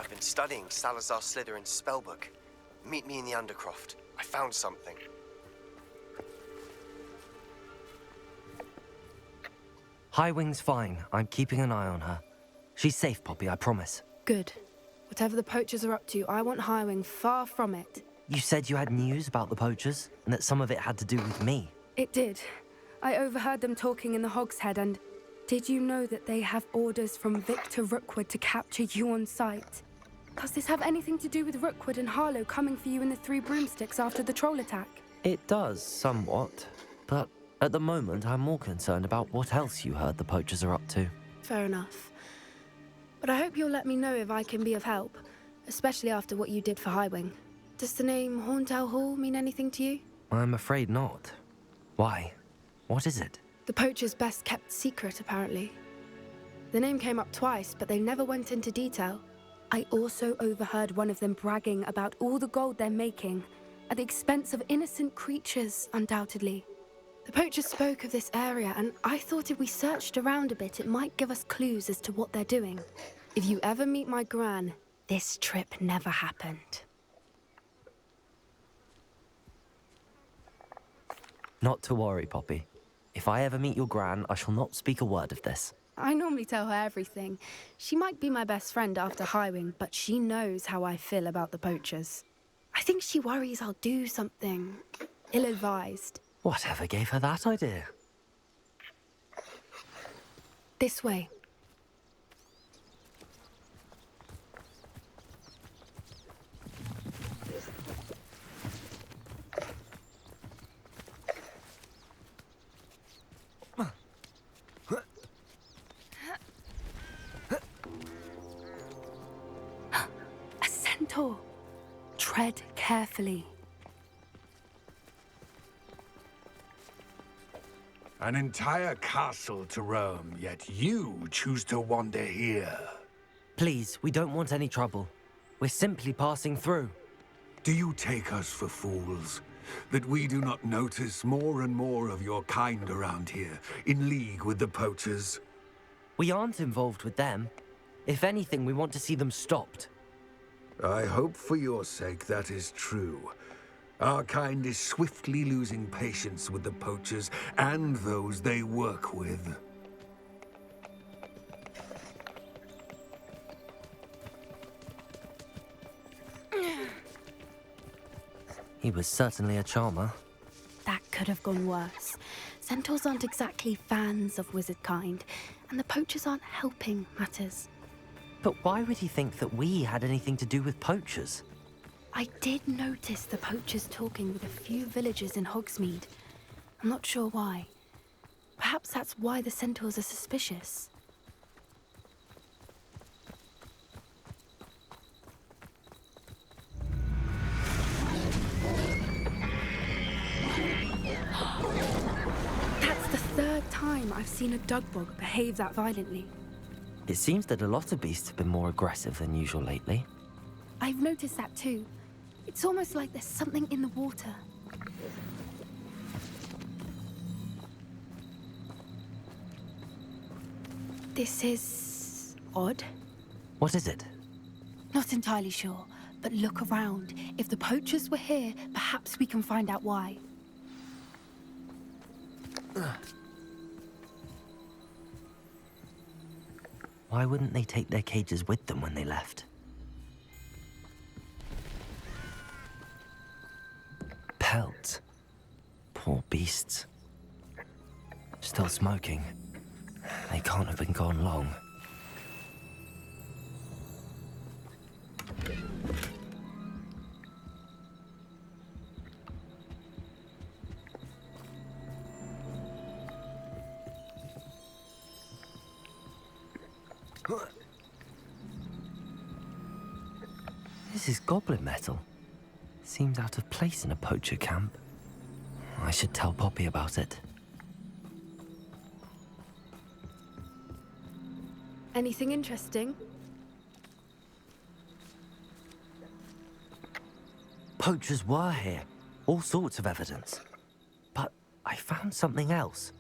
I've been studying Salazar Slytherin's spellbook. Meet me in the Undercroft. I found something. Highwing's fine. I'm keeping an eye on her. She's safe, Poppy, I promise. Good. Whatever the poachers are up to, I want Highwing far from it. You said you had news about the poachers, and that some of it had to do with me. It did. I overheard them talking in the Hogshead, and did you know that they have orders from Victor Rookwood to capture you on sight? Does this have anything to do with Rookwood and Harlow coming for you in the Three Broomsticks after the troll attack? It does, somewhat. But at the moment, I'm more concerned about what else you heard the poachers are up to. Fair enough. But I hope you'll let me know if I can be of help, especially after what you did for Highwing. Does the name Horntail Hall mean anything to you? I'm afraid not. Why? What is it? The poachers' best-kept secret, apparently. The name came up twice, but they never went into detail. I also overheard one of them bragging about all the gold they're making, at the expense of innocent creatures, undoubtedly. The poachers spoke of this area, and I thought if we searched around a bit, it might give us clues as to what they're doing. If you ever meet my gran, this trip never happened. Not to worry, Poppy. If I ever meet your gran, I shall not speak a word of this. I normally tell her everything. She might be my best friend after Highwing, but she knows how I feel about the poachers. I think she worries I'll do something ill-advised. Whatever gave her that idea? This way. A centaur. Tread carefully. An entire castle to roam, yet you choose to wander here. Please, we don't want any trouble. We're simply passing through. Do you take us for fools? That we do not notice more and more of your kind around here, in league with the poachers? We aren't involved with them. If anything, we want to see them stopped. I hope for your sake that is true. Our kind is swiftly losing patience with the poachers and those they work with. He was certainly a charmer. That could have gone worse. Centaurs aren't exactly fans of wizard kind, and the poachers aren't helping matters. But why would he think that we had anything to do with poachers? I did notice the poachers talking with a few villagers in Hogsmeade. I'm not sure why. Perhaps that's why the centaurs are suspicious. That's the third time I've seen a dugbog behave that violently. It seems that a lot of beasts have been more aggressive than usual lately. I've noticed that too. It's almost like there's something in the water. This is odd. What is it? Not entirely sure, but look around. If the poachers were here, perhaps we can find out why. Why wouldn't they take their cages with them when they left? Pelts. Poor beasts. Still smoking. They can't have been gone long. This is goblin metal. Seems out of place in a poacher camp. I should tell Poppy about it. Anything interesting? Poachers were here. All sorts of evidence. But I found something else.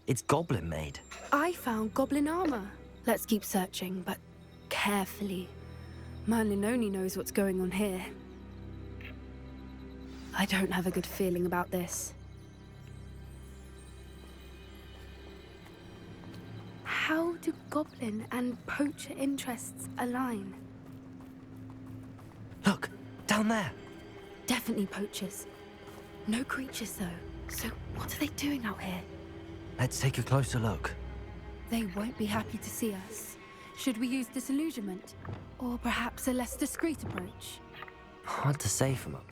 It's goblin made. I found goblin armor. Let's keep searching, but carefully. Merlin only knows what's going on here. I don't have a good feeling about this. How do goblin and poacher interests align? Look, down there. Definitely poachers. No creatures, though. So what are they doing out here? Let's take a closer look. They won't be happy to see us. Should we use disillusionment? Or perhaps a less discreet approach? Hard to say from up.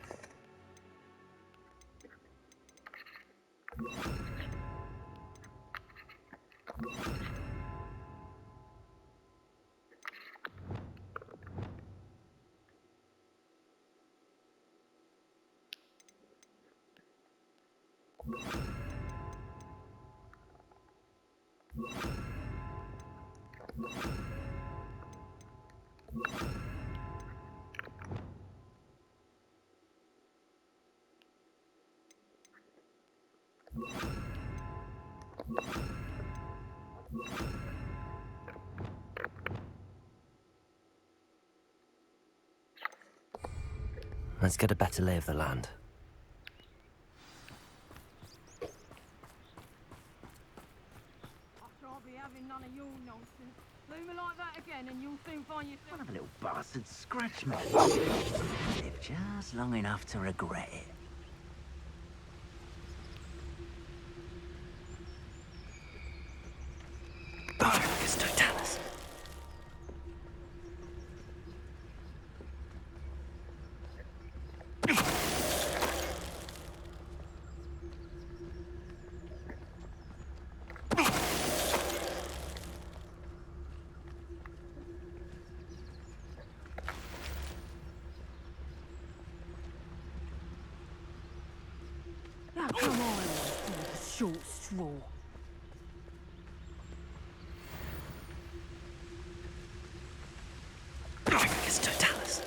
Let's get a better lay of the land. I'll be having none of your nonsense. Leave me like that again and you'll soon find yourself... One of the little bastards scratched me. Live just long enough to regret it. Barcus Totalis. Now come on, with a short straw. Barcus Totalis.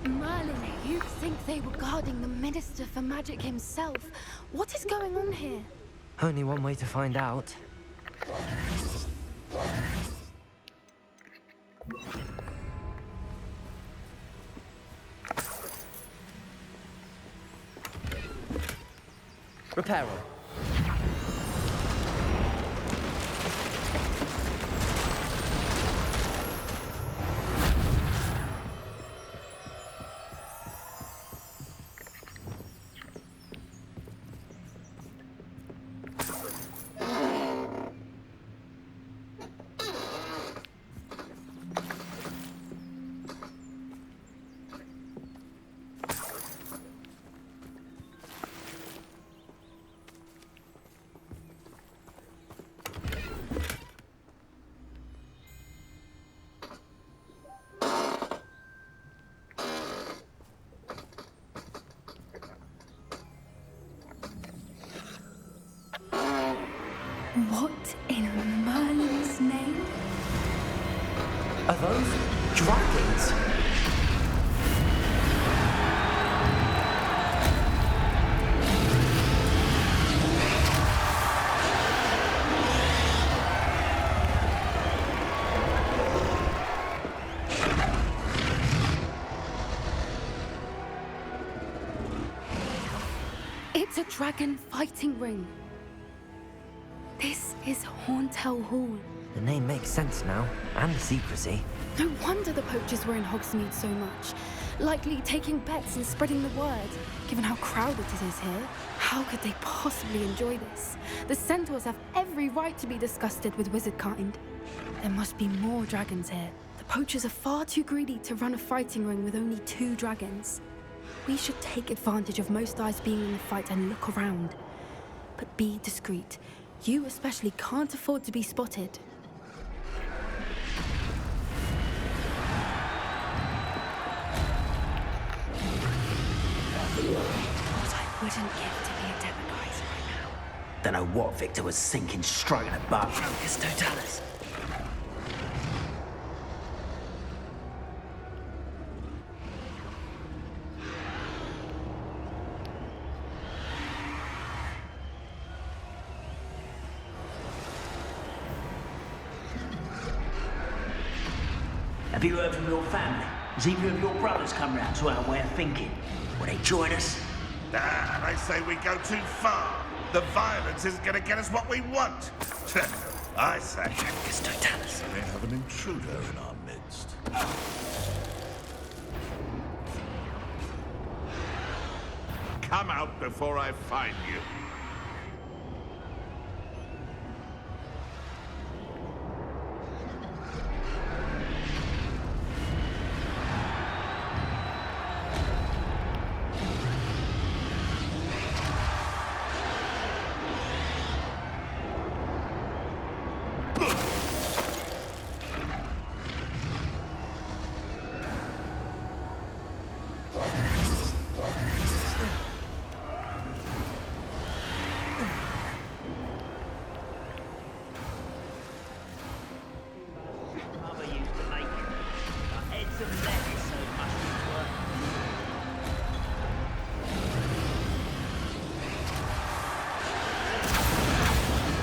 Merlin, you'd think they were guarding the Minister for Magic himself. What is going on here? Only one way to find out. Repair all. What in Merlin's name? Are those dragons? It's a dragon fighting ring. This is Hauntel Hall. The name makes sense now, and the secrecy. No wonder the poachers were in Hogsmeade so much. Likely taking bets and spreading the word. Given how crowded it is here, how could they possibly enjoy this? The centaurs have every right to be disgusted with wizard kind. There must be more dragons here. The poachers are far too greedy to run a fighting ring with only 2 dragons. We should take advantage of most eyes being in the fight and look around. But be discreet. You especially can't afford to be spotted. What I wouldn't give to be a democrat right now. Don't know what Victor was thinking, stroking a butt. Focus totalis. Have you heard from your family? Has either of your brothers come round to our way of thinking? Will they join us? Ah, they say we go too far. The violence isn't going to get us what we want. I say, Focus totalis. we have an intruder in our midst. Come out before I find you. Mother used to make it. Our heads and legs so much work.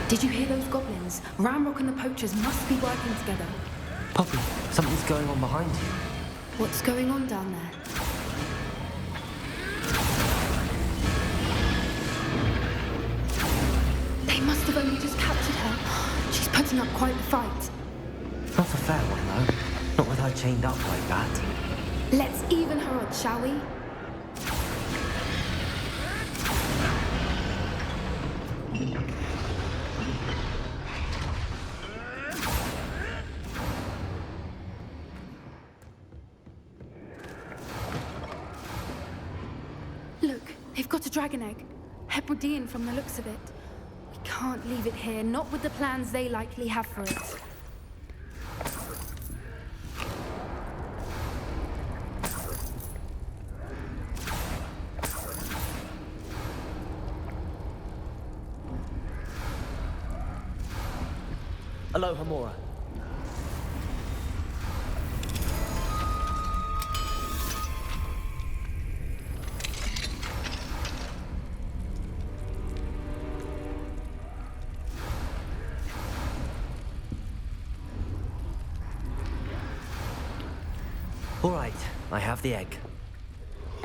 Did you hear those goblins? Ramrock and the poachers must be working together. Poppy, something's going on behind you. What's going on down there? They must have only just captured her. She's putting up quite the fight. Not a fair one, though. Not with her chained up like that. Let's even her odds, shall we? Look, they've got a dragon egg. Hebridean from the looks of it. We can't leave it here, not with the plans they likely have for it. Aloha, Mora. All right, I have the egg.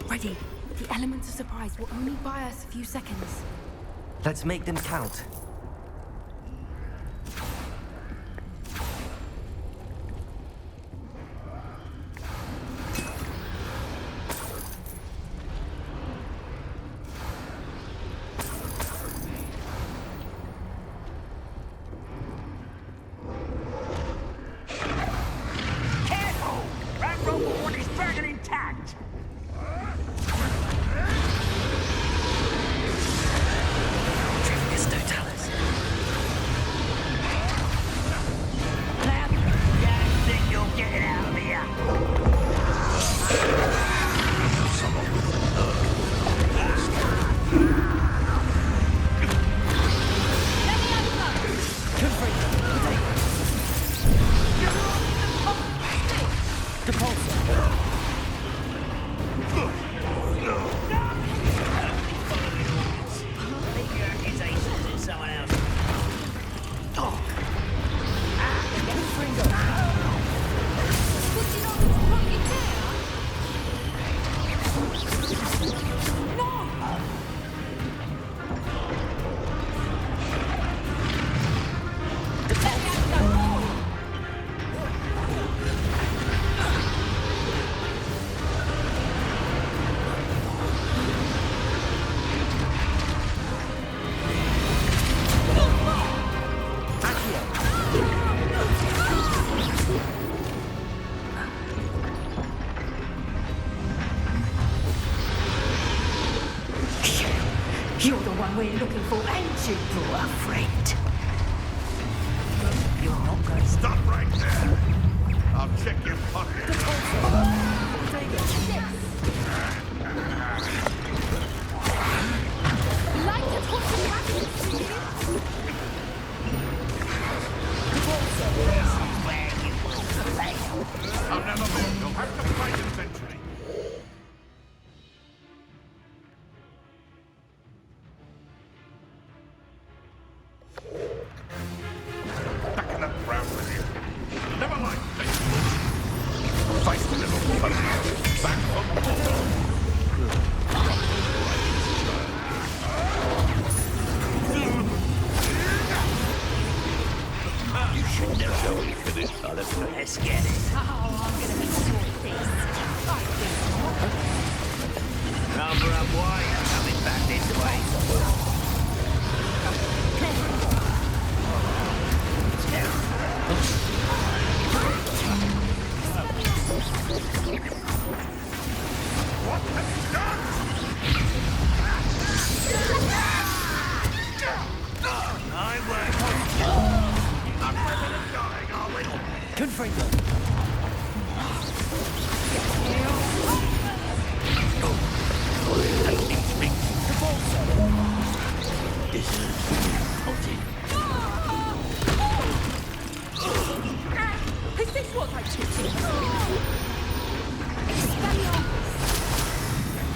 Ready. The element of surprise will only buy us a few seconds. Let's make them count. Careful! Ramrock will want his dragon intact! Focus totalis. Cloud, don't think you'll get it out of here! Leave your accusations in someone else. You're the one we're looking for, ain't you, poor friend? You're not going to Stop right there. I'll check your pocket. I'll never move. You'll have to fight it eventually. Back in that ground with you. Never mind this. Feisty little pony. Back for more. You should never wait for this, Oliver. Let's get it. Oh, I'm gonna be sore-faced. Like this. Number up wire coming back this way. What have you done? I work. Not living and dying, are we? Confringo! Is this what I took you?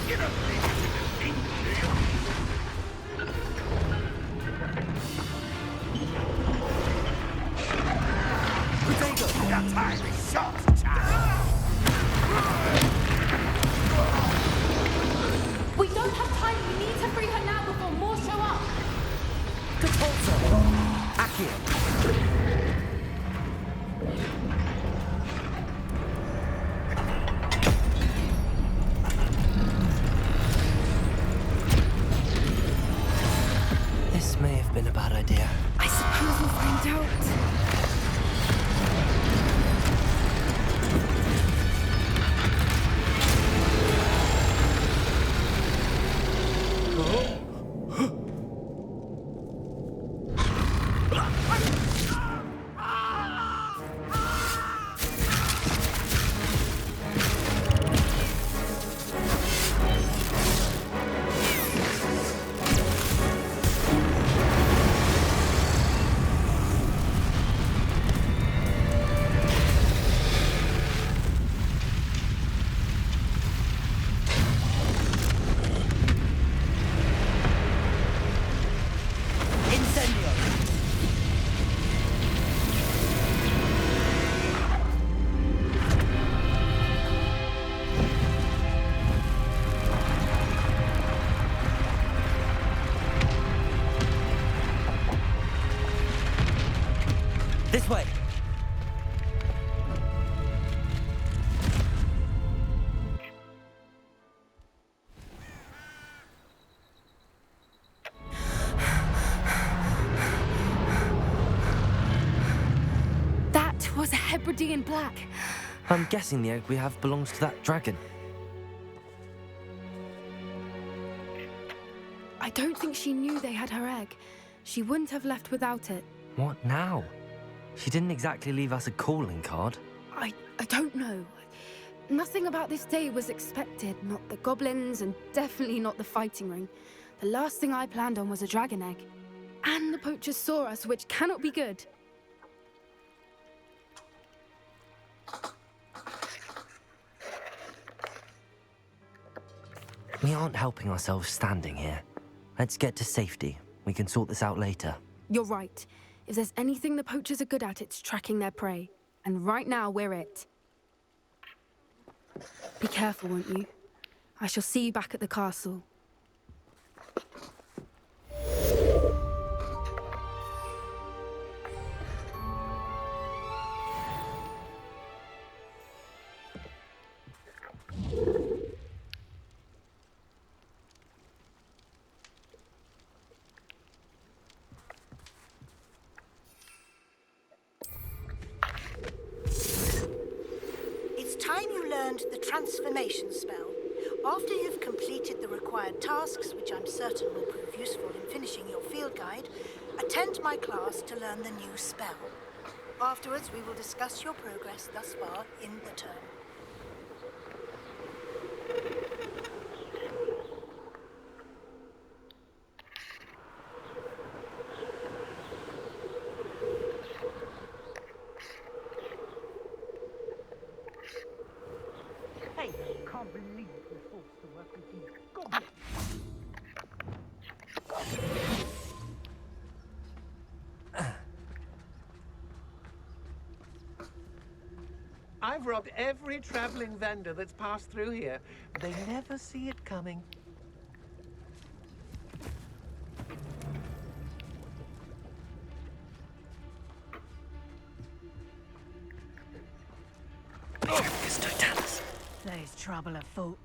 You don't think you can defeat me, do you? Your time is short, child. We don't have time. We need to free her now before more show up. This may have been a bad idea. I suppose we'll find out. This way! That was a Hebridean black. I'm guessing the egg we have belongs to that dragon. I don't think she knew they had her egg. She wouldn't have left without it. What now? She didn't exactly leave us a calling card. I don't know. Nothing about this day was expected. Not the goblins, and definitely not the fighting ring. The last thing I planned on was a dragon egg. And the poachers saw us, which cannot be good. We aren't helping ourselves standing here. Let's get to safety. We can sort this out later. You're right. If there's anything the poachers are good at, it's tracking their prey. And right now, we're it. Be careful, won't you? I shall see you back at the castle. It's time you learned the transformation spell. After you've completed the required tasks, which I'm certain will prove useful in finishing your field guide, attend my class to learn the new spell. Afterwards, we will discuss your progress thus far in the term. I've robbed every traveling vendor that's passed through here. They never see it coming. There's trouble afoot.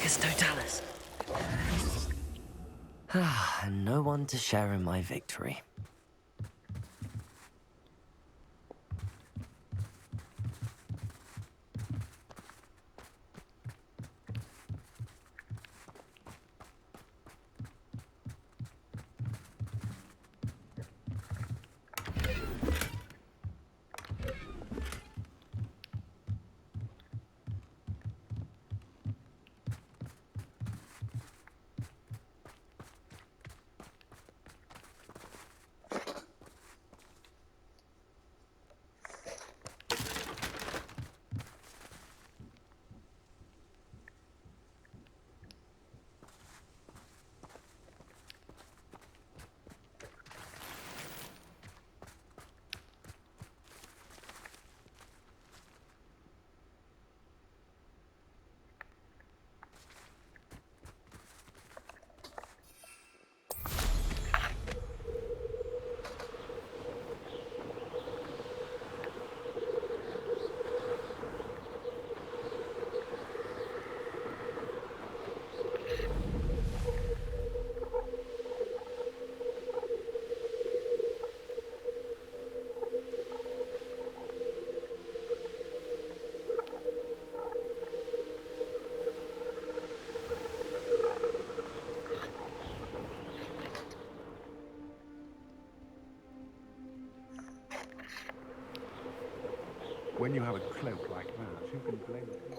Totalis. And no one to share in my victory. When you have a cloak like that, who can blame you?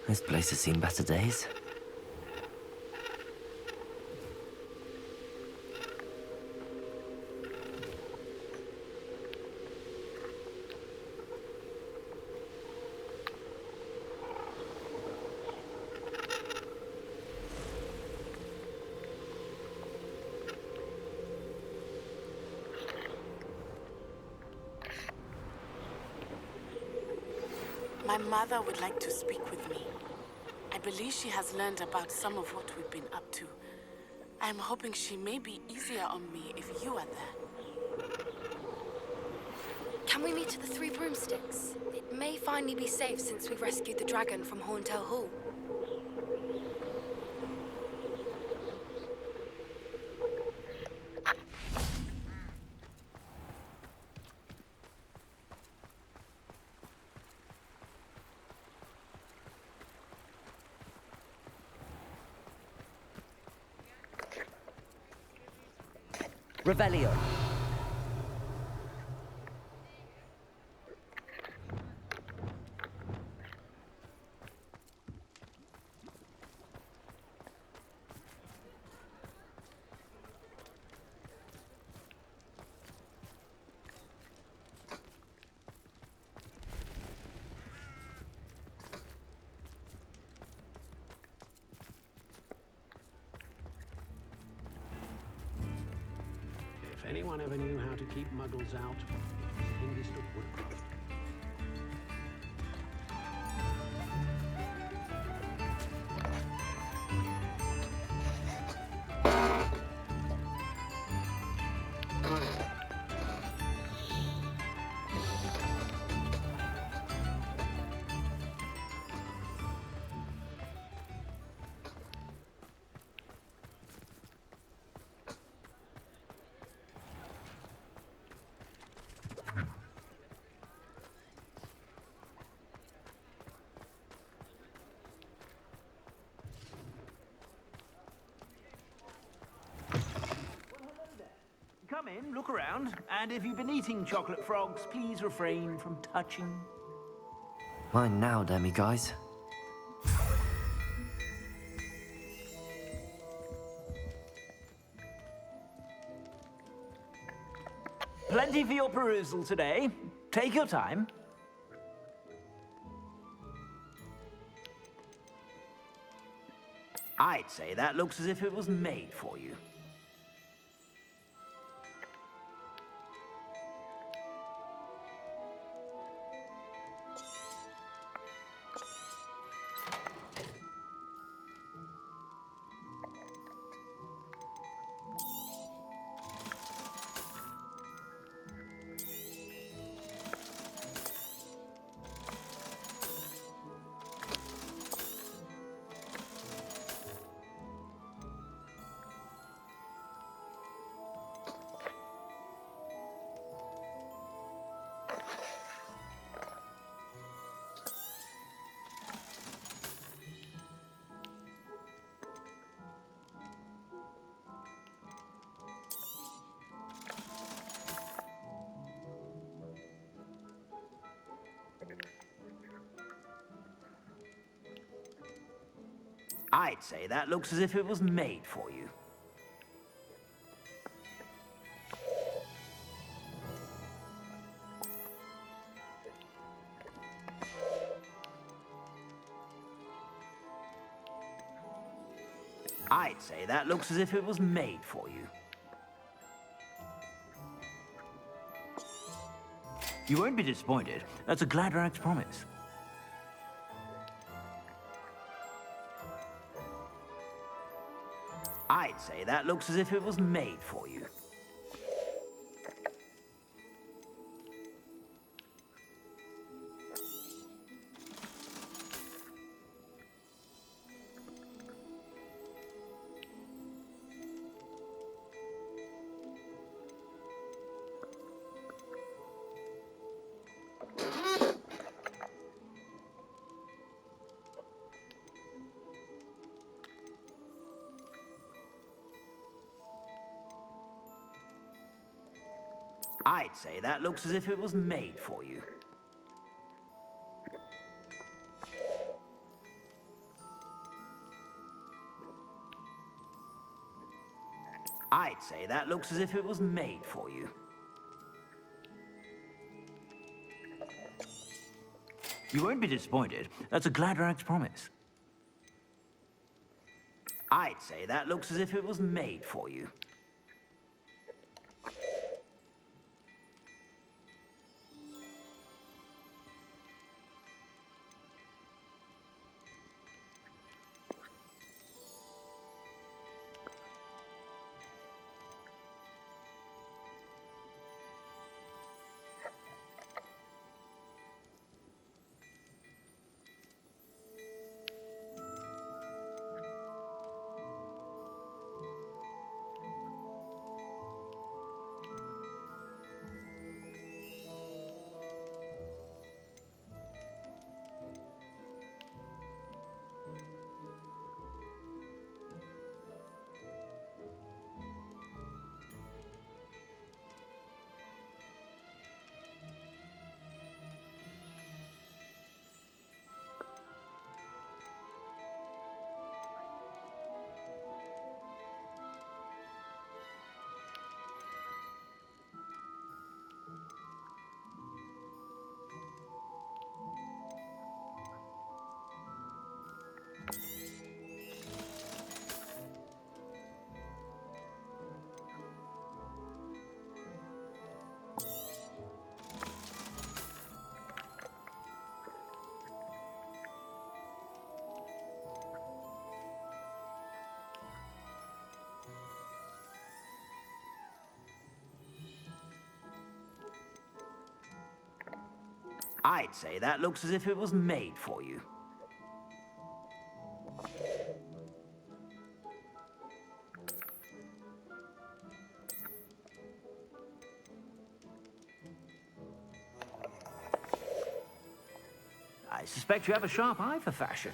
This place has seen better days. My mother would like to speak with me. I believe she has learned about some of what we've been up to. I'm hoping she may be easier on me if you are there. Can we meet at the Three Broomsticks? It may finally be safe since we've rescued the dragon from Horntail Hall. Revelio. If anyone ever knew how to keep muggles out, it's Hindistan Woodcroft. Come in, look around, and if you've been eating chocolate frogs, please refrain from touching. Mine now, Demi guys. Plenty for your perusal today. Take your time. I'd say that looks as if it was made for you. I'd say that looks as if it was made for you. I'd say that looks as if it was made for you. You won't be disappointed. That's a Gladrag's promise. I'd say that looks as if it was made for you. I'd say that looks as if it was made for you. I'd say that looks as if it was made for you. You won't be disappointed. That's a Gladrag's promise. I'd say that looks as if it was made for you. I'd say that looks as if it was made for you. I suspect you have a sharp eye for fashion.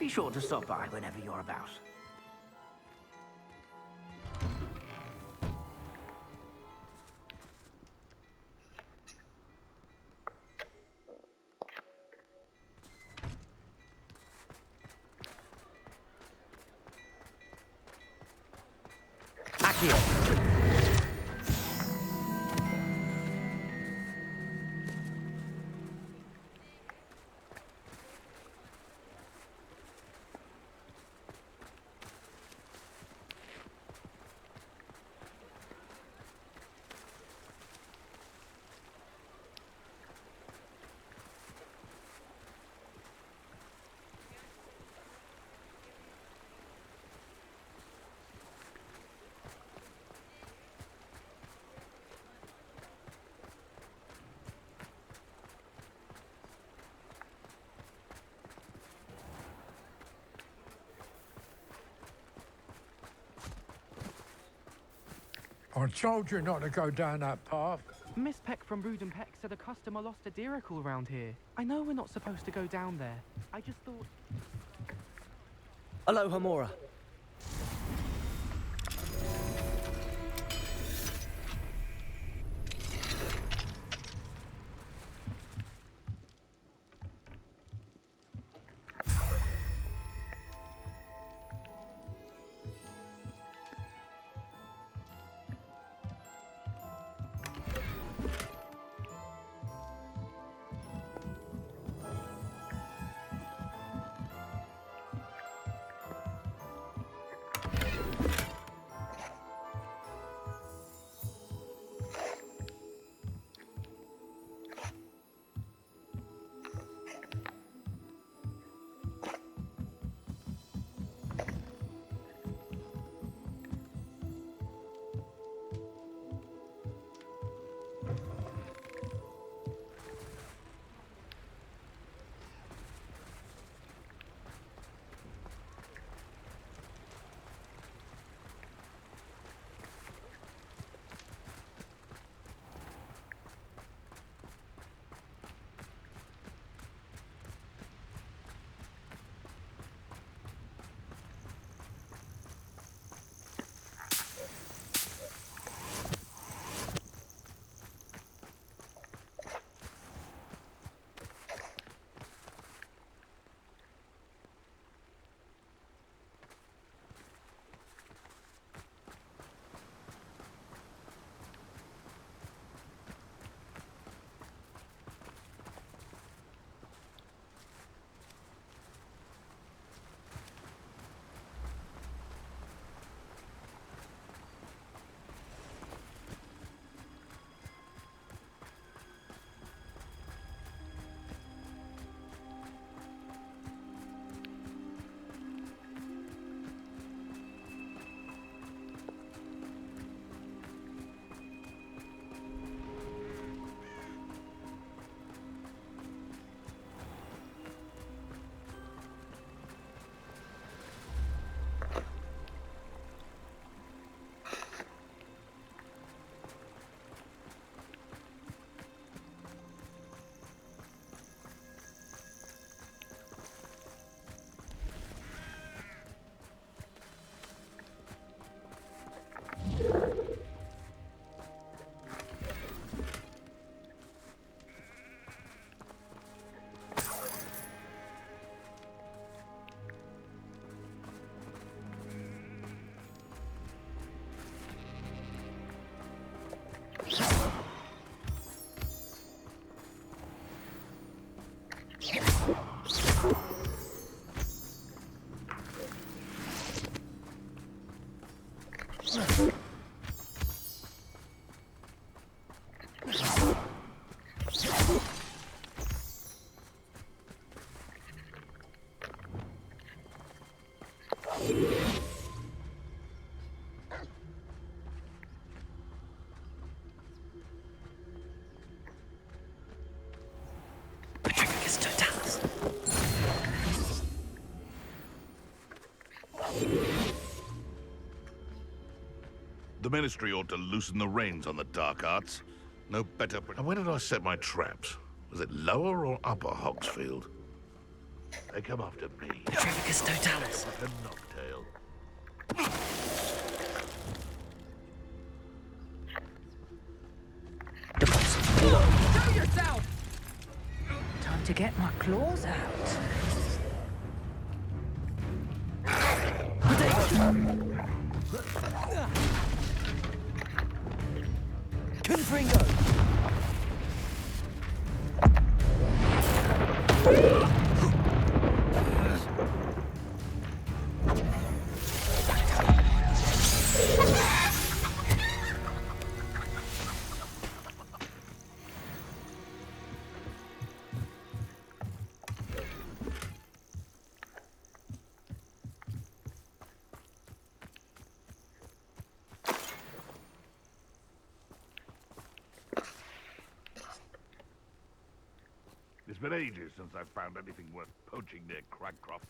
Be sure to stop by whenever you're about. Accio. I told you not to go down that path. Miss Peck from Brood and Peck said a customer lost a deeracle around here. I know we're not supposed to go down there. I just thought... Aloha, Mora. The Ministry ought to loosen the reins on the dark arts. No better... And where did I set my traps? Was it lower or upper Hogsfield? They come after me. Trevicus Totalis. Like a knocktail. Show yourself! Time to get my claws out. Confringo! It's been ages since I've found anything worth poaching near Cragcroft.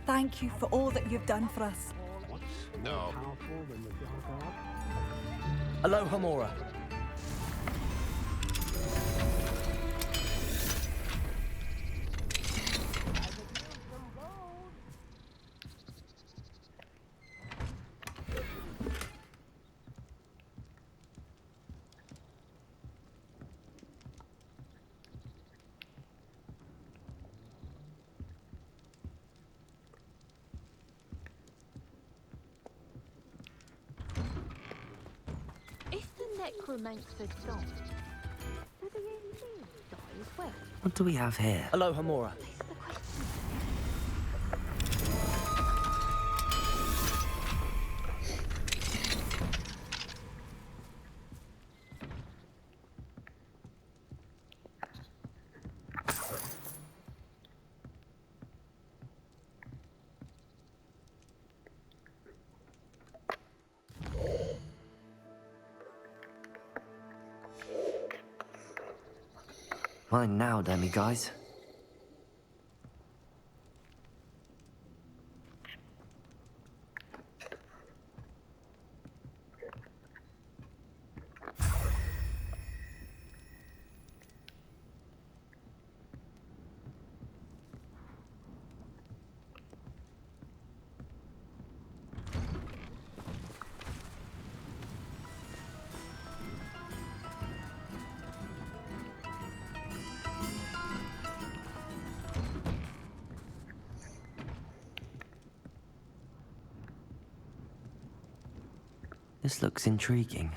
Thank you for all that you've done for us. No. Aloha Mora. Necromancer died. Do the engineers die as well? What do we have here? Aloha Mora. Mine now, Demi guys. This looks intriguing.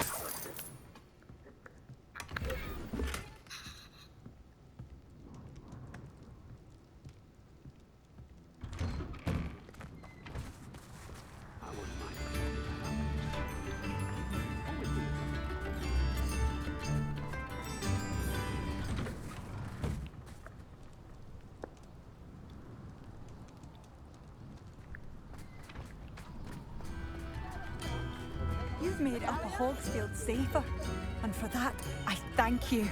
You've made Upper Hogsfield safer, and for that, I thank you.